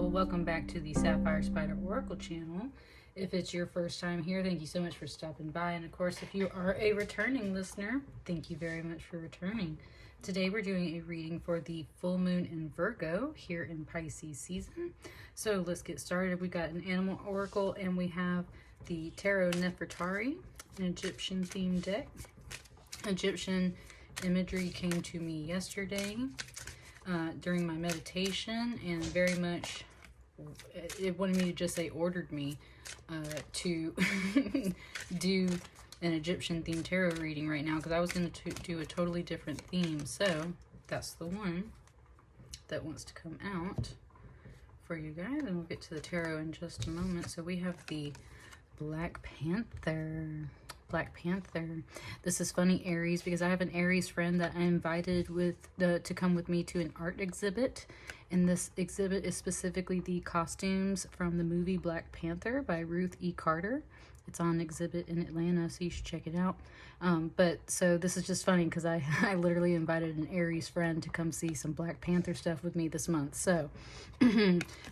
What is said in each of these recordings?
Well, welcome back to the Sapphire Spider Oracle channel. If it's your first time here, thank you so much for stopping by. And of course, if you are a returning listener, thank you very much for returning. Today we're doing a reading for the full moon in Virgo here in Pisces season. So let's get started. We got an animal oracle and we have the Tarot Nefertari, an Egyptian themed deck. Egyptian imagery came to me yesterday during my meditation, and very much it wanted me to just say ordered me to do an Egyptian themed tarot reading right now, because I was going to do a totally different theme. So that's the one that wants to come out for you guys, and we'll get to the tarot in just a moment. So we have the Black Panther. Black Panther. This is funny, Aries, because I have an Aries friend that I invited to come with me to an art exhibit, and this exhibit is specifically the costumes from the movie Black Panther by Ruth E. Carter. It's on exhibit in Atlanta, so you should check it out. But so this is just funny because I literally invited an Aries friend to come see some Black Panther stuff with me this month. So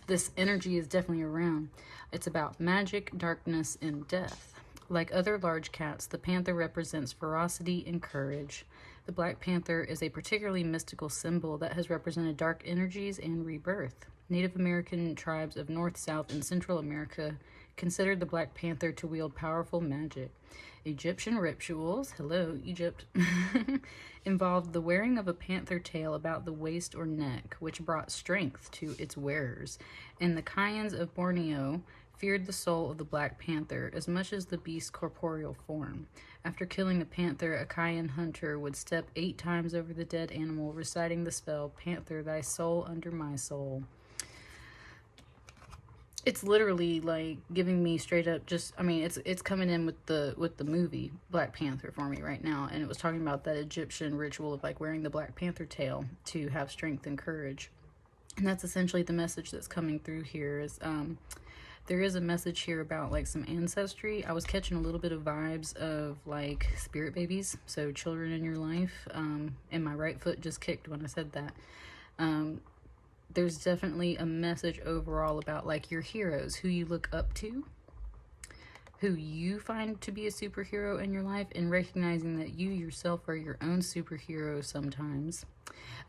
this energy is definitely around. It's about magic, darkness, and death. Like other large cats, the panther represents ferocity and courage. The Black Panther is a particularly mystical symbol that has represented dark energies and rebirth. Native American tribes of North, South, and Central America considered the Black Panther to wield powerful magic. Egyptian rituals, hello Egypt, involved the wearing of a panther tail about the waist or neck, which brought strength to its wearers. And the Kayans of Borneo feared the soul of the Black Panther as much as the beast's corporeal form. After killing the panther, a Kayan hunter would step 8 times over the dead animal, reciting the spell, "Panther, thy soul under my soul." It's literally like giving me straight up just, I mean, it's coming in with the movie Black Panther for me right now, and it was talking about that Egyptian ritual of like wearing the Black Panther tail to have strength and courage. And that's essentially the message that's coming through here is there is a message here about like some ancestry. I was catching a little bit of vibes of like spirit babies, so children in your life, and my right foot just kicked when I said that. There's definitely a message overall about like your heroes, who you look up to, who you find to be a superhero in your life, and recognizing that you yourself are your own superhero sometimes.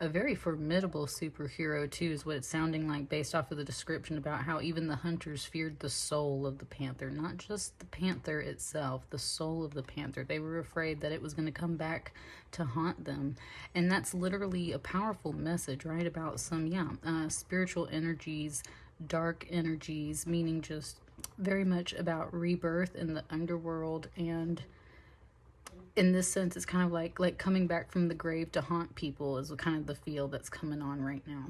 A very formidable superhero too is what it's sounding like based off of the description about how even the hunters feared the soul of the panther, not just the panther itself, the soul of the panther. They were afraid that it was going to come back to haunt them. And that's literally a powerful message, right? About some, spiritual energies, dark energies, meaning just very much about rebirth in the underworld. And in this sense, it's kind of like coming back from the grave to haunt people is kind of the feel that's coming on right now.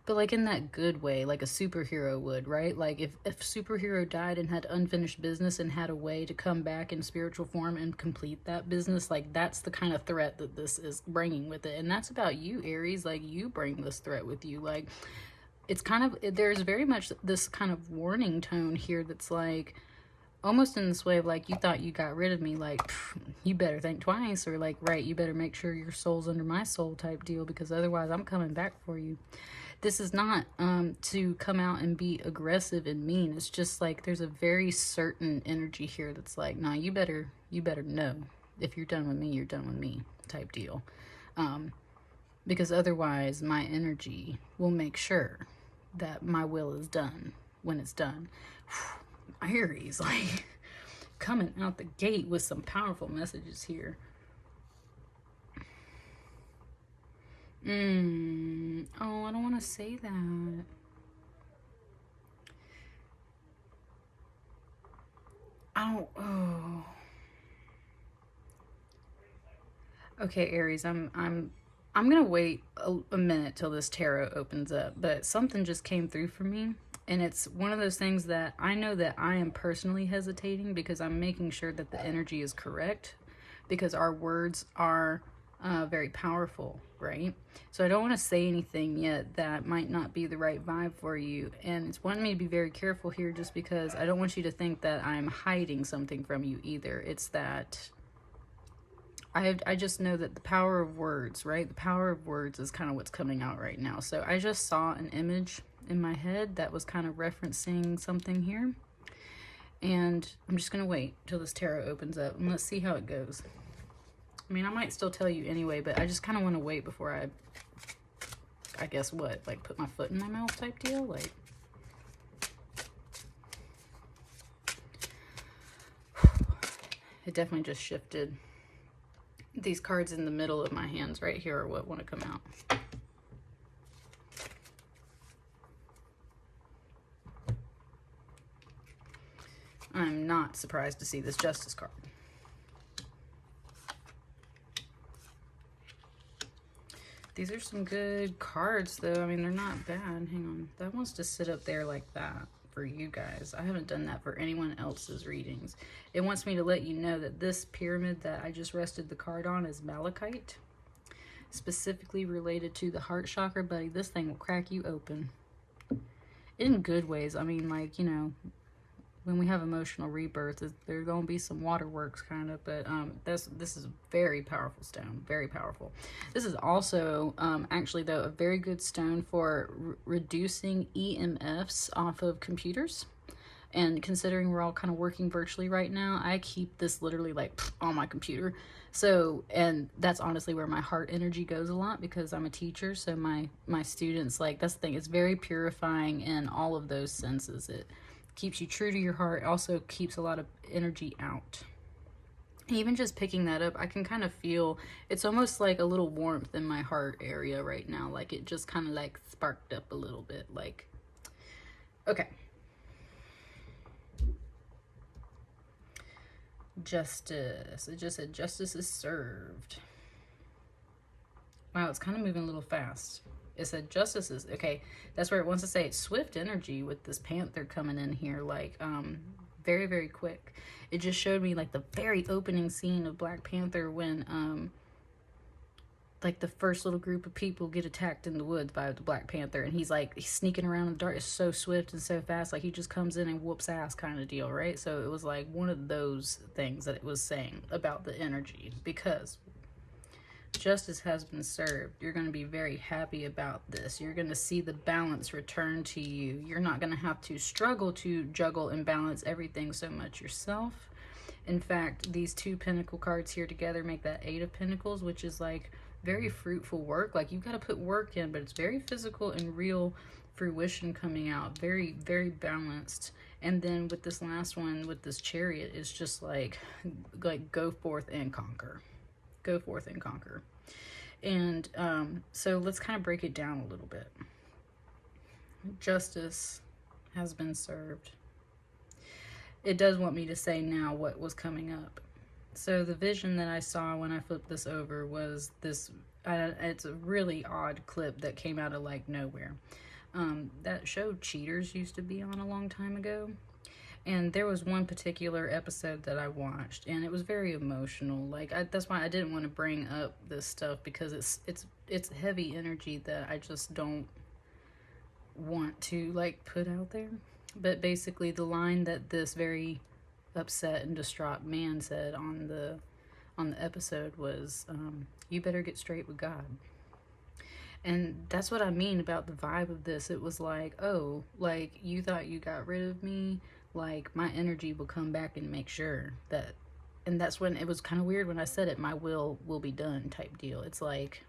But like in that good way, like a superhero would, right? Like if superhero died and had unfinished business and had a way to come back in spiritual form and complete that business, like that's the kind of threat that this is bringing with it. And that's about you, Aries. Like you bring this threat with you. Like it's kind of, there's very much this kind of warning tone here that's like, almost in this way of like, you thought you got rid of me, like, you better think twice, or like, right, you better make sure your soul's under my soul type deal, because otherwise I'm coming back for you. This is not to come out and be aggressive and mean. It's just like there's a very certain energy here that's like, nah, you better know, if you're done with me, you're done with me type deal. Because otherwise my energy will make sure that my will is done when it's done. Aries, like coming out the gate with some powerful messages here. Oh, I don't want to say that. Oh. Okay, Aries, I'm gonna wait a minute till this tarot opens up, but something just came through for me. And it's one of those things that I know that I am personally hesitating because I'm making sure that the energy is correct, because our words are very powerful, right? So I don't want to say anything yet that might not be the right vibe for you. And it's wanting me to be very careful here just because I don't want you to think that I'm hiding something from you either. It's that I just know that the power of words, right? The power of words is kind of what's coming out right now. So I just saw an image in my head that was kind of referencing something here. And I'm just going to wait till this tarot opens up and let's see how it goes. I mean, I might still tell you anyway, but I just kind of want to wait before I guess what, like put my foot in my mouth type deal. Like, it definitely just shifted. These cards in the middle of my hands right here are what want to come out. I'm not surprised to see this Justice card. These are some good cards, though. I mean, they're not bad. Hang on. That wants to sit up there like that for you guys. I haven't done that for anyone else's readings. It wants me to let you know that this pyramid that I just rested the card on is Malachite, specifically related to the heart chakra, buddy. This thing will crack you open in good ways. I mean, like, you know, when we have emotional rebirth, there's going to be some waterworks kind of, but this is a very powerful stone, very powerful. This is also actually, though, a very good stone for reducing EMFs off of computers. And considering we're all kind of working virtually right now, I keep this literally like on my computer. So, and that's honestly where my heart energy goes a lot, because I'm a teacher. So my students, like, that's the thing, it's very purifying in all of those senses. It keeps you true to your heart, also keeps a lot of energy out. Even just picking that up, I can kind of feel, it's almost like a little warmth in my heart area right now. Like, it just kind of like sparked up a little bit. Like, okay. Justice. It just said justice is served. Wow, it's kind of moving a little fast. It said justice is, okay, that's where it wants to say it's swift energy with this Panther coming in here, like, very, very quick. It just showed me, like, the very opening scene of Black Panther when, like, the first little group of people get attacked in the woods by the Black Panther, and he's sneaking around in the dark. It's so swift and so fast, like, he just comes in and whoops ass kind of deal, right? So it was, like, one of those things that it was saying about the energy, because justice has been served. You're going to be very happy about this. You're going to see the balance return to you. You're not going to have to struggle to juggle and balance everything so much yourself. In fact, these two pentacle cards here together make that Eight of Pentacles, which is like very fruitful work. Like, you've got to put work in, but it's very physical and real fruition coming out. Very, very balanced. And then with this last one, with this Chariot, it's just like go forth and conquer. Go forth and conquer. And so let's kind of break it down a little bit. Justice has been served. It does want me to say now what was coming up. So the vision that I saw when I flipped this over was this, it's a really odd clip that came out of like nowhere. That show Cheaters used to be on a long time ago. And there was one particular episode that I watched, and it was very emotional. Like, that's why I didn't want to bring up this stuff, because it's heavy energy that I just don't want to like put out there. But basically, the line that this very upset and distraught man said on the episode was, "You better get straight with God." And that's what I mean about the vibe of this. It was like, oh, like, you thought you got rid of me. Like, my energy will come back and make sure that, and that's when it was kind of weird when I said it, my will be done type deal. It's like,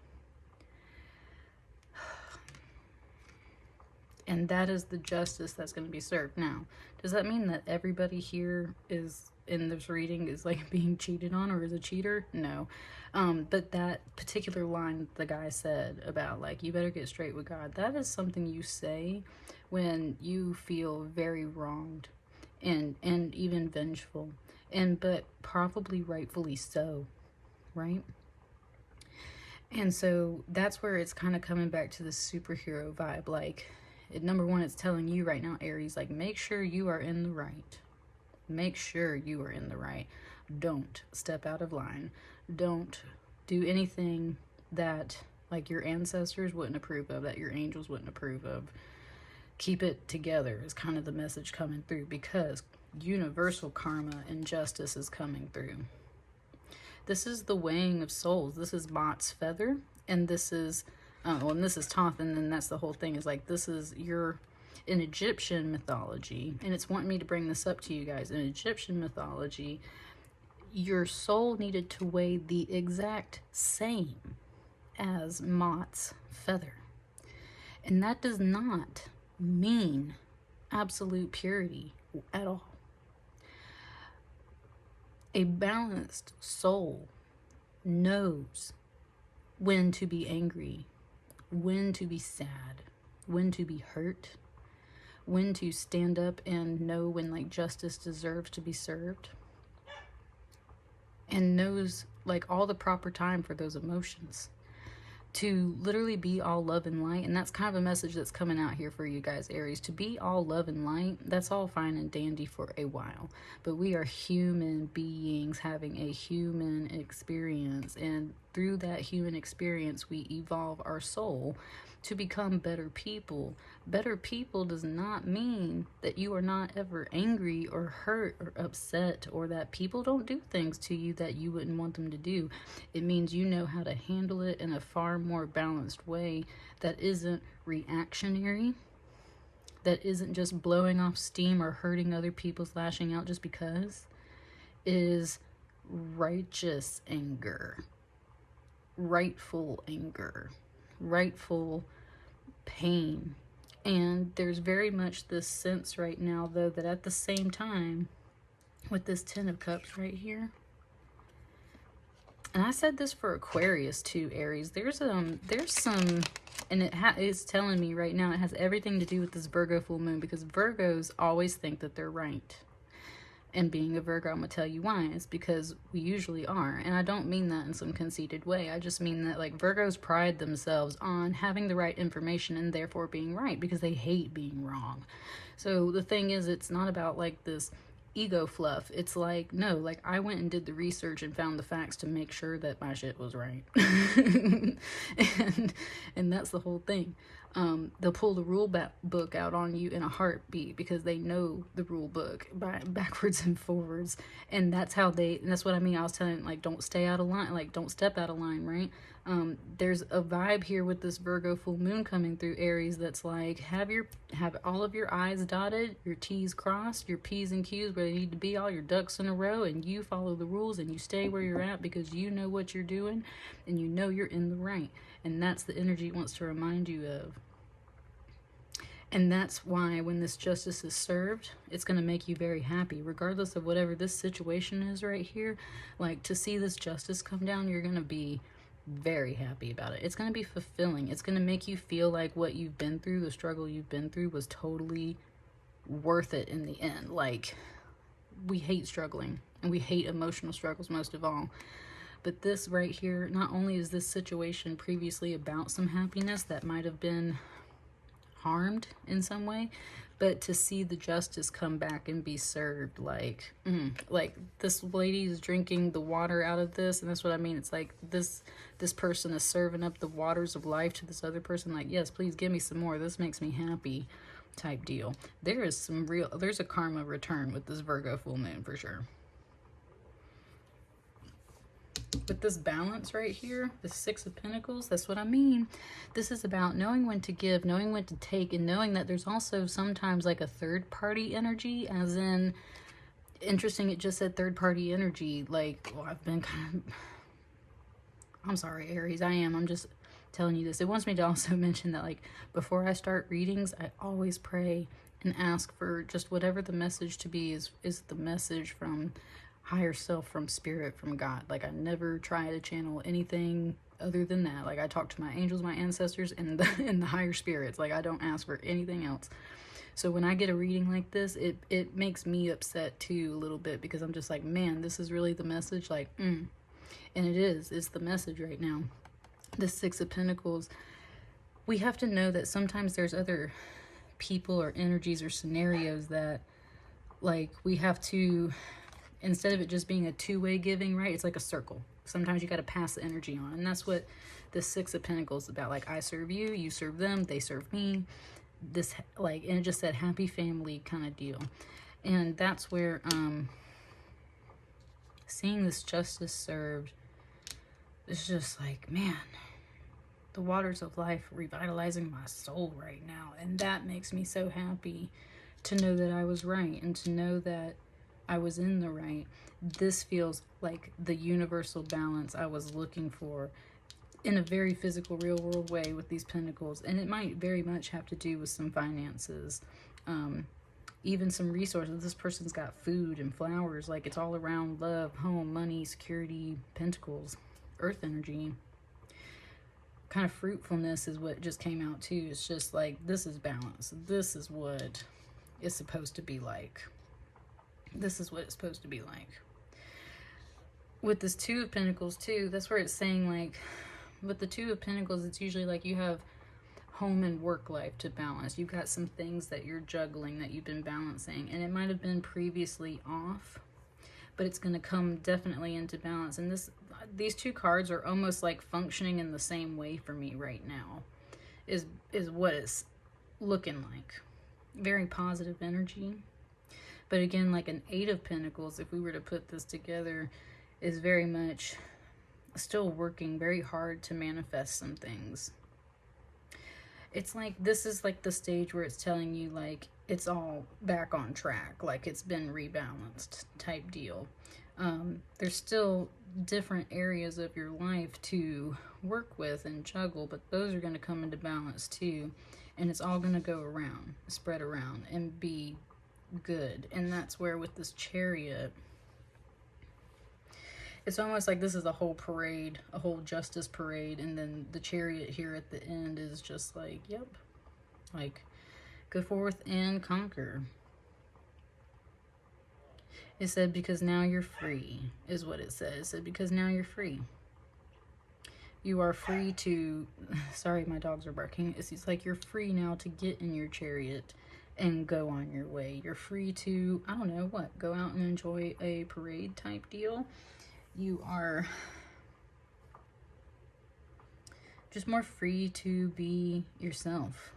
and that is the justice that's going to be served. Now, does that mean that everybody here is in this reading is like being cheated on or is a cheater? No. But that particular line the guy said about like, you better get straight with God, that is something you say when you feel very wronged and even vengeful, but probably rightfully so, right? And so that's where it's kind of coming back to the superhero vibe. Like, number one, it's telling you right now, Aries, like, make sure you are in the right. Make sure you are in the right. Don't step out of line. Don't do anything that like your ancestors wouldn't approve of, that your angels wouldn't approve of. Keep it together is kind of the message coming through, because universal karma and justice is coming through. This is the weighing of souls. This is Mot's feather, and this is well, and this is Thoth, and then that's the whole thing, is like, this is your, in Egyptian mythology, and it's wanting me to bring this up to you guys. In Egyptian mythology, your soul needed to weigh the exact same as Mot's feather. And that does not mean absolute purity at all. A balanced soul knows when to be angry, when to be sad, when to be hurt, when to stand up and know when like justice deserves to be served, and knows like all the proper time for those emotions, to literally be all love and light. And that's kind of a message that's coming out here for you guys, Aries. To be all love and light, that's all fine and dandy for a while, but we are human beings having a human experience, and through that human experience we evolve our soul to become better people. Better people does not mean that you are not ever angry or hurt or upset, or that people don't do things to you that you wouldn't want them to do. It means you know how to handle it in a far more balanced way that isn't reactionary, that isn't just blowing off steam or hurting other people's lashing out just because. It is righteous anger, rightful anger, rightful pain. And there's very much this sense right now, though, that at the same time, with this Ten of Cups right here, and I said this for Aquarius too, Aries, there's some, and it's telling me right now, it has everything to do with this Virgo full moon, because Virgos always think that they're right. And being a Virgo, I'm going to tell you why. It's because we usually are. And I don't mean that in some conceited way. I just mean that like Virgos pride themselves on having the right information and therefore being right, because they hate being wrong. So the thing is, it's not about like this ego fluff. It's like, no, like I went and did the research and found the facts to make sure that my shit was right. and that's the whole thing. They'll pull the rule book out on you in a heartbeat, because they know the rule book backwards and forwards. And that's how and that's what I mean. I was telling, like, don't stay out of line, like don't step out of line, right? There's a vibe here with this Virgo full moon coming through, Aries, that's like, have all of your I's dotted, your T's crossed, your P's and Q's where they need to be, all your ducks in a row, and you follow the rules and you stay where you're at, because you know what you're doing and you know you're in the right. And that's the energy it wants to remind you of. And that's why when this justice is served, it's going to make you very happy, regardless of whatever this situation is right here. Like, to see this justice come down, you're going to be very happy about it. It's going to be fulfilling. It's going to make you feel like what you've been through, the struggle you've been through, was totally worth it in the end. Like, we hate struggling, and we hate emotional struggles most of all. But this right here, not only is this situation previously about some happiness that might have been harmed in some way, but to see the justice come back and be served, like this lady is drinking the water out of this, and that's what I mean. It's like this person is serving up the waters of life to this other person, like, yes, please give me some more, this makes me happy, type deal. There's a karma return with this Virgo full moon for sure. With this balance right here, the Six of Pentacles, that's what I mean. This is about knowing when to give, knowing when to take, and knowing that there's also sometimes like a third party energy, as in, interesting, it just said third party energy. Like, well, I've been kind of, I'm sorry, Aries, I'm just telling you this. It wants me to also mention that, like, before I start readings, I always pray and ask for just whatever the message to be is the message from higher self, from spirit, from God. Like, I never try to channel anything other than that. Like, I talk to my angels, my ancestors, and the higher spirits. Like, I don't ask for anything else. So when I get a reading like this, it makes me upset too a little bit, because I'm just like, man, this is really the message. Like, and it's the message right now. The Six of Pentacles, we have to know that sometimes there's other people or energies or scenarios that, like, we have to, instead of it just being a two-way giving, right? It's like a circle. Sometimes you got to pass the energy on. And that's what the Six of Pentacles is about. Like, I serve you, you serve them, they serve me. This, like, and it just said happy family kind of deal. And that's where, seeing this justice served is just like, man, the waters of life revitalizing my soul right now. And that makes me so happy to know that I was right and to know that I was in the right. This feels like the universal balance I was looking for in a very physical, real world way with these pentacles. And it might very much have to do with some finances, even some resources. This person's got food and flowers. Like, it's all around love, home, money, security, pentacles, earth energy. Kind of fruitfulness is what just came out too. It's just like, this is balance. This is what it's supposed to be like. This is what it's supposed to be like. With this Two of Pentacles too, that's where it's saying, like, with the Two of Pentacles, it's usually like you have home and work life to balance. You've got some things that you're juggling, that you've been balancing, and it might have been previously off, but it's going to come definitely into balance. And these two cards are almost like functioning in the same way for me right now, is what it's looking like. Very positive energy. But again, like an Eight of Pentacles, if we were to put this together, is very much still working very hard to manifest some things. It's like, this is like the stage where it's telling you, like, it's all back on track, like it's been rebalanced type deal. There's still different areas of your life to work with and juggle, but those are going to come into balance too. And it's all going to go around, spread around, and be good. And that's where with this Chariot, it's almost like this is a whole parade, a whole justice parade, and then the Chariot here at the end is just like, yep, like, go forth and conquer. It said, because now you're free, is what it says. It said, because now you're free. You are free to, sorry, my dogs are barking. It's like you're free now to get in your Chariot and go on your way. You're free to, I don't know what, go out and enjoy a parade type deal. You are just more free to be yourself.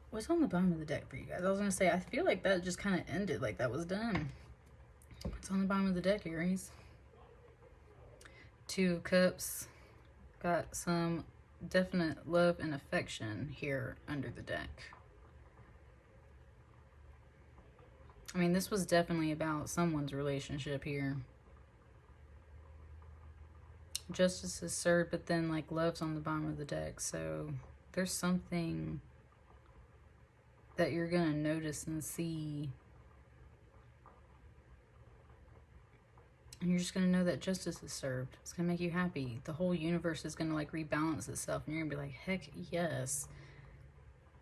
What's on the bottom of the deck for you guys? I was going to say, I feel like that just kind of ended, like that was done. What's on the bottom of the deck, Aries? Two of Cups. Got some definite love and affection here under the deck. I mean, this was definitely about someone's relationship here. Justice is served, but then, like, love's on the bottom of the deck. So there's something that you're going to notice and see. And you're just going to know that justice is served. It's going to make you happy. The whole universe is going to, like, rebalance itself. And you're going to be like, heck yes.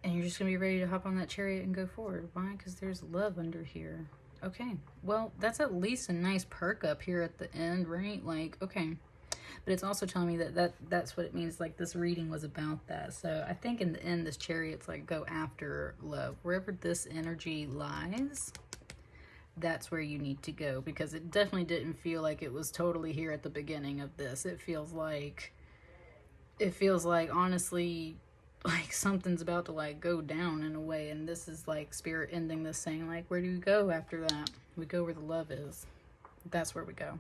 And you're just going to be ready to hop on that Chariot and go forward. Why? Because there's love under here. Okay. Well, that's at least a nice perk up here at the end, right? Like, okay. But it's also telling me that that's what it means. Like, this reading was about that. So I think in the end, this Chariot's like, go after love. Wherever this energy lies, that's where you need to go, because it definitely didn't feel like it was totally here at the beginning of this. It feels like honestly, like something's about to, like, go down in a way, and this is like spirit ending this, saying, like, where do we go after that? We go where the love is. That's where we go.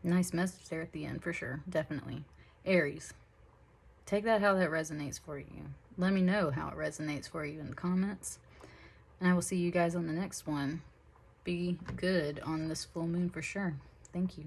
Nice message there at the end, for sure. Definitely. Aries, take that how that resonates for you. Let me know how it resonates for you in the comments. And I will see you guys on the next one. Be good on this full moon for sure. Thank you.